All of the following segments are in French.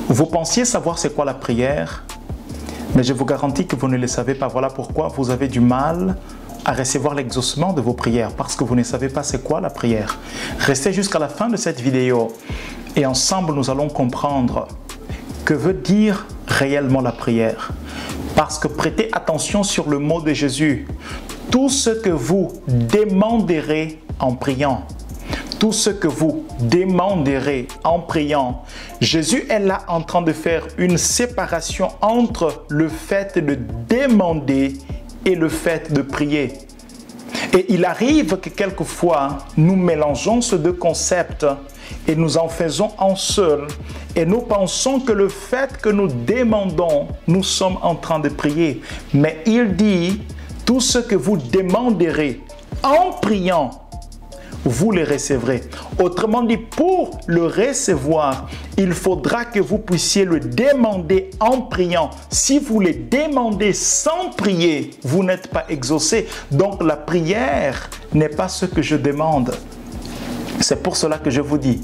Vous pensiez savoir c'est quoi la prière, mais je vous garantis que vous ne le savez pas. Voilà pourquoi vous avez du mal à recevoir l'exaucement de vos prières, parce que vous ne savez pas c'est quoi la prière. Restez jusqu'à la fin de cette vidéo et ensemble nous allons comprendre que veut dire réellement la prière. Parce que prêtez attention sur le mot de Jésus. Tout ce que vous demanderez en priant, tout ce que vous demanderez en priant, Jésus est là en train de faire une séparation entre le fait de demander et le fait de prier. Et il arrive que quelquefois, nous mélangeons ces deux concepts et nous en faisons un seul. Et nous pensons que le fait que nous demandons, nous sommes en train de prier. Mais il dit, tout ce que vous demanderez en priant, vous le recevrez. Autrement dit, pour le recevoir, il faudra que vous puissiez le demander en priant. Si vous le demandez sans prier, vous n'êtes pas exaucé. Donc la prière n'est pas ce que je demande. C'est pour cela que je vous dis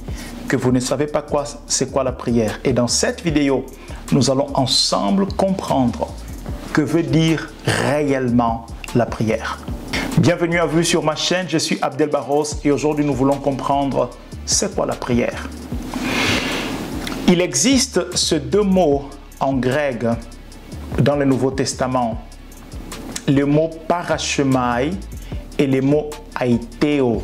que vous ne savez pas c'est quoi la prière. Et dans cette vidéo, nous allons ensemble comprendre que veut dire réellement la prière. Bienvenue à vous sur ma chaîne, je suis Abdel Barros et aujourd'hui nous voulons comprendre c'est quoi la prière. Il existe ces deux mots en grec dans le Nouveau Testament, le mot parachemai et le mot aiteo.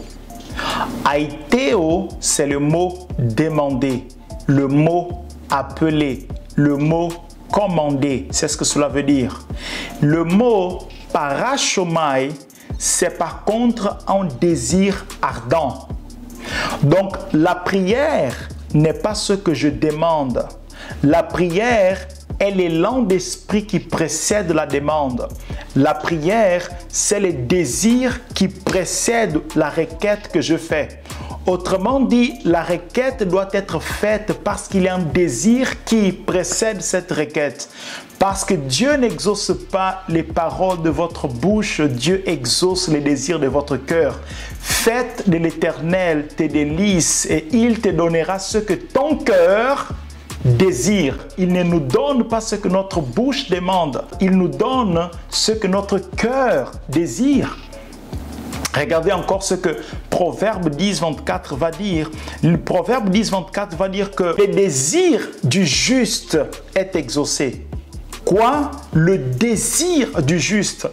Aiteo, c'est le mot demander, le mot appeler, le mot commander, c'est ce que cela veut dire. Le mot parachomai, c'est par contre un désir ardent. Donc la prière n'est pas ce que je demande. La prière est l'élan d'esprit qui précède la demande. La prière, c'est le désir qui précède la requête que je fais. Autrement dit, la requête doit être faite parce qu'il y a un désir qui précède cette requête. Parce que Dieu n'exauce pas les paroles de votre bouche, Dieu exauce les désirs de votre cœur. Faites de l'Éternel tes délices et il te donnera ce que ton cœur désire. Il ne nous donne pas ce que notre bouche demande, il nous donne ce que notre cœur désire. Regardez encore ce que Proverbe 10, 24 va dire. Le Proverbe 10, 24 va dire que le désir du juste est exaucé. Quoi? Le désir du juste,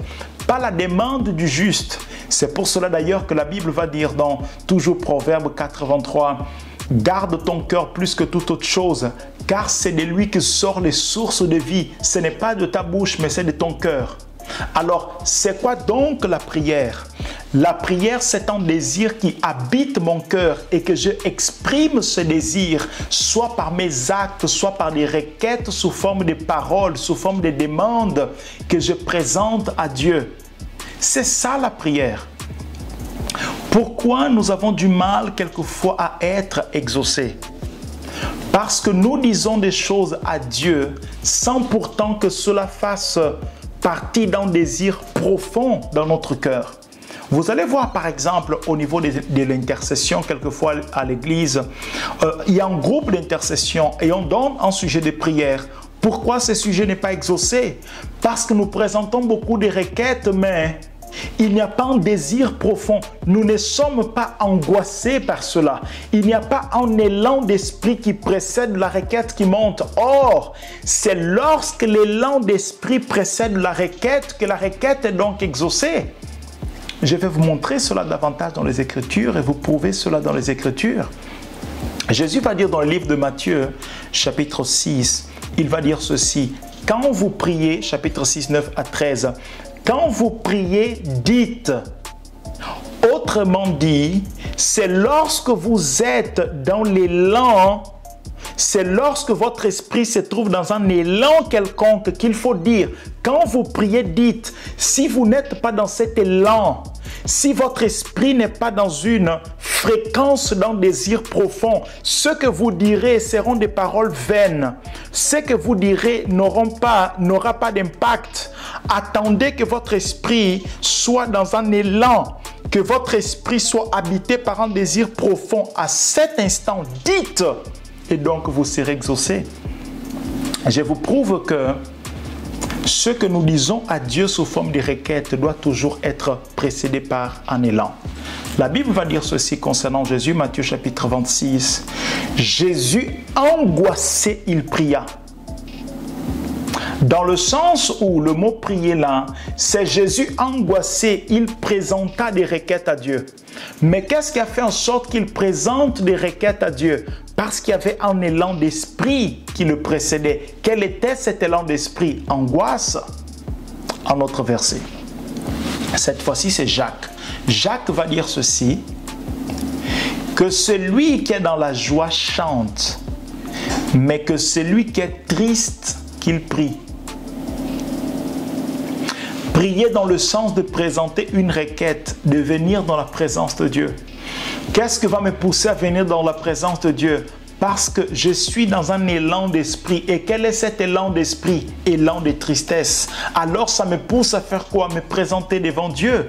pas la demande du juste. C'est pour cela d'ailleurs que la Bible va dire dans toujours Proverbe 83, « Garde ton cœur plus que toute autre chose, car c'est de lui que sortent les sources de vie. Ce n'est pas de ta bouche, mais c'est de ton cœur. » Alors, c'est quoi donc la prière? La prière, c'est un désir qui habite mon cœur et que je exprime ce désir, soit par mes actes, soit par des requêtes sous forme de paroles, sous forme de demandes que je présente à Dieu. C'est ça la prière. Pourquoi nous avons du mal quelquefois à être exaucés? Parce que nous disons des choses à Dieu sans pourtant que cela fasse partie d'un désir profond dans notre cœur. Vous allez voir par exemple au niveau de l'intercession, quelquefois à l'église, il y a un groupe d'intercession et on donne un sujet de prière. Pourquoi ce sujet n'est pas exaucé? Parce que nous présentons beaucoup de requêtes, mais il n'y a pas un désir profond. Nous ne sommes pas angoissés par cela. Il n'y a pas un élan d'esprit qui précède la requête qui monte. Or, c'est lorsque l'élan d'esprit précède la requête que la requête est donc exaucée. Je vais vous montrer cela davantage dans les Écritures et vous prouver cela dans les Écritures. Jésus va dire dans le livre de Matthieu, chapitre 6, il va dire ceci. Quand vous priez, chapitre 6, 9 à 13, quand vous priez, dites. Autrement dit, c'est lorsque vous êtes dans l'élan, c'est lorsque votre esprit se trouve dans un élan quelconque qu'il faut dire. Quand vous priez, dites. Si vous n'êtes pas dans cet élan, si votre esprit n'est pas dans une fréquence d'un désir profond, ce que vous direz seront des paroles vaines. Ce que vous direz n'aura pas d'impact. Attendez que votre esprit soit dans un élan, que votre esprit soit habité par un désir profond. À cet instant, dites, et donc vous serez exaucés. Je vous prouve que ce que nous disons à Dieu sous forme de requête doit toujours être précédé par un élan. La Bible va dire ceci concernant Jésus, Matthieu chapitre 26. Jésus, angoissé, il pria. Dans le sens où le mot prier là, c'est Jésus angoissé, il présenta des requêtes à Dieu. Mais qu'est-ce qui a fait en sorte qu'il présente des requêtes à Dieu? Parce qu'il y avait un élan d'esprit qui le précédait. Quel était cet élan d'esprit? Angoisse. Un autre verset. Cette fois-ci, c'est Jacques. Jacques va dire ceci, que celui qui est dans la joie chante, mais que celui qui est triste, qu'il prie. Prier dans le sens de présenter une requête, de venir dans la présence de Dieu. Qu'est-ce qui va me pousser à venir dans la présence de Dieu? Parce que je suis dans un élan d'esprit. Et quel est cet élan d'esprit? Élan de tristesse. Alors ça me pousse à faire quoi? Me présenter devant Dieu.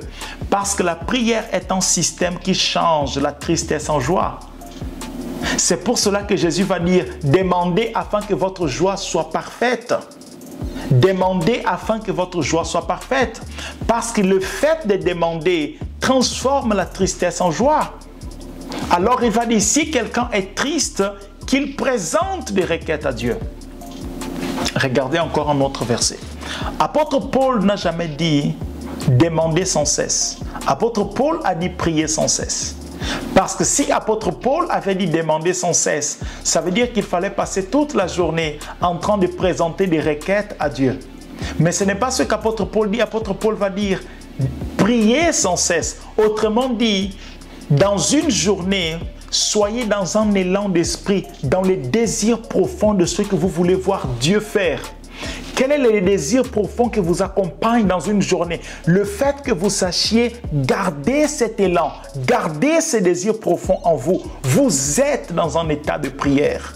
Parce que la prière est un système qui change la tristesse en joie. C'est pour cela que Jésus va dire, demandez afin que votre joie soit parfaite. Demandez afin que votre joie soit parfaite. Parce que le fait de demander transforme la tristesse en joie. Alors il va dire, si quelqu'un est triste, qu'il présente des requêtes à Dieu. Regardez encore un autre verset. Apôtre Paul n'a jamais dit demander sans cesse. Apôtre Paul a dit prier sans cesse. Parce que si apôtre Paul avait dit demander sans cesse, ça veut dire qu'il fallait passer toute la journée en train de présenter des requêtes à Dieu. Mais ce n'est pas ce qu'apôtre Paul dit. Apôtre Paul va dire prier sans cesse. Autrement dit, dans une journée, soyez dans un élan d'esprit, dans les désirs profonds de ce que vous voulez voir Dieu faire. Quel est le désir profond qui vous accompagne dans une journée? Le fait que vous sachiez garder cet élan, garder ces désirs profonds en vous. Vous êtes dans un état de prière.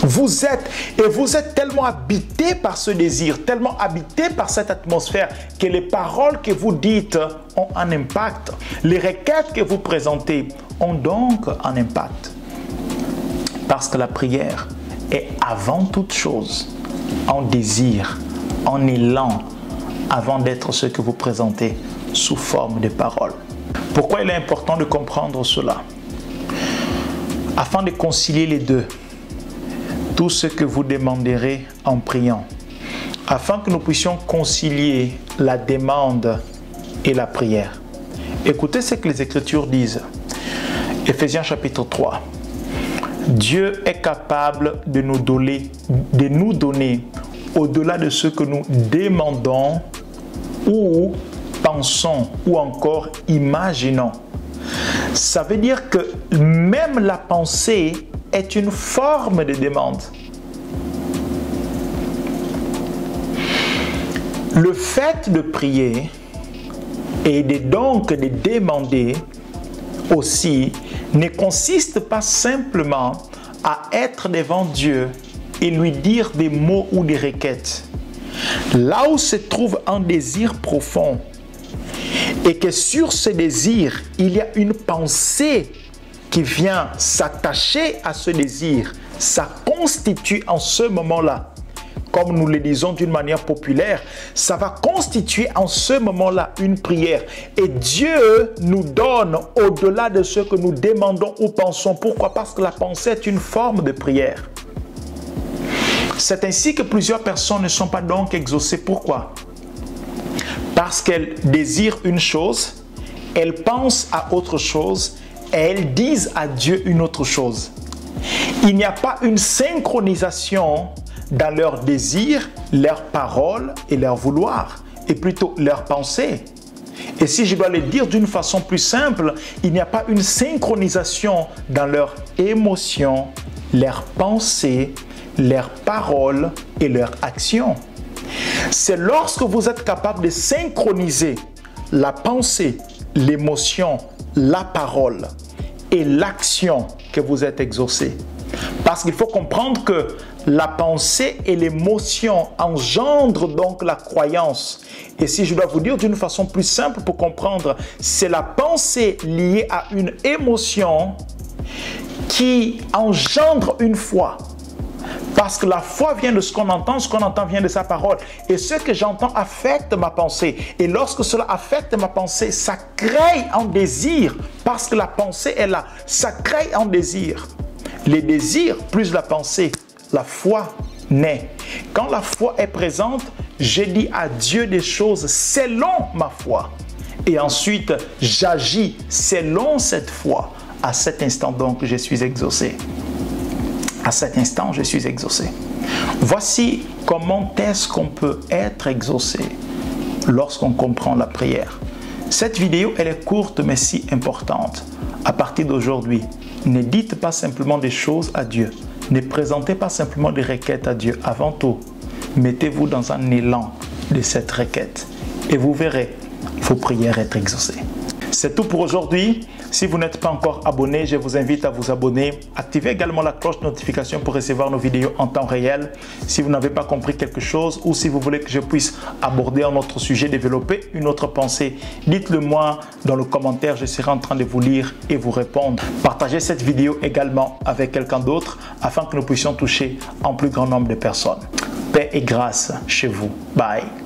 Vous êtes tellement habité par ce désir, tellement habité par cette atmosphère que les paroles que vous dites ont un impact. Les requêtes que vous présentez ont donc un impact. Parce que la prière est avant toute chose un désir, un élan, avant d'être ce que vous présentez sous forme de paroles. Pourquoi il est important de comprendre cela? Afin de concilier les deux, tout ce que vous demanderez en priant, afin que nous puissions concilier la demande et la prière. Écoutez ce que les Écritures disent. Éphésiens chapitre 3. Dieu est capable de nous donner au-delà de ce que nous demandons ou pensons ou encore imaginons. Ça veut dire que même la pensée est une forme de demande. Le fait de prier et donc de demander aussi ne consiste pas simplement à être devant Dieu et lui dire des mots ou des requêtes. Là où se trouve un désir profond et que sur ce désir, il y a une pensée qui vient s'attacher à ce désir, ça constitue en ce moment-là, comme nous le disons d'une manière populaire, ça va constituer en ce moment-là une prière. Et Dieu nous donne au-delà de ce que nous demandons ou pensons. Pourquoi? Parce que la pensée est une forme de prière. C'est ainsi que plusieurs personnes ne sont pas donc exaucées. Pourquoi? Parce qu'elles désirent une chose, elles pensent à autre chose et elles disent à Dieu une autre chose. Il n'y a pas une synchronisation dans leurs désirs, leurs paroles et leurs vouloirs, et plutôt leurs pensées. Et si je dois le dire d'une façon plus simple, il n'y a pas une synchronisation dans leurs émotions, leurs pensées, leurs paroles et leurs actions. C'est lorsque vous êtes capable de synchroniser la pensée, l'émotion, la parole et l'action que vous êtes exaucé. Parce qu'il faut comprendre que la pensée et l'émotion engendrent donc la croyance. Et si je dois vous dire d'une façon plus simple pour comprendre, c'est la pensée liée à une émotion qui engendre une foi. Parce que la foi vient de ce qu'on entend vient de sa parole. Et ce que j'entends affecte ma pensée. Et lorsque cela affecte ma pensée, ça crée un désir. Parce que la pensée est là, ça crée un désir. Les désirs plus la pensée, la foi naît. Quand la foi est présente, je dis à Dieu des choses selon ma foi. Et ensuite, j'agis selon cette foi. À cet instant donc, je suis exaucé. À cet instant, je suis exaucé. Voici comment est-ce qu'on peut être exaucé lorsqu'on comprend la prière. Cette vidéo, elle est courte mais si importante. À partir d'aujourd'hui, ne dites pas simplement des choses à Dieu. Ne présentez pas simplement des requêtes à Dieu. Avant tout, mettez-vous dans un élan de cette requête. Et vous verrez vos prières être exaucées. C'est tout pour aujourd'hui. Si vous n'êtes pas encore abonné, je vous invite à vous abonner. Activez également la cloche de notification pour recevoir nos vidéos en temps réel. Si vous n'avez pas compris quelque chose ou si vous voulez que je puisse aborder un autre sujet, développer une autre pensée, dites-le moi dans le commentaire. Je serai en train de vous lire et vous répondre. Partagez cette vidéo également avec quelqu'un d'autre afin que nous puissions toucher un plus grand nombre de personnes. Paix et grâce chez vous. Bye.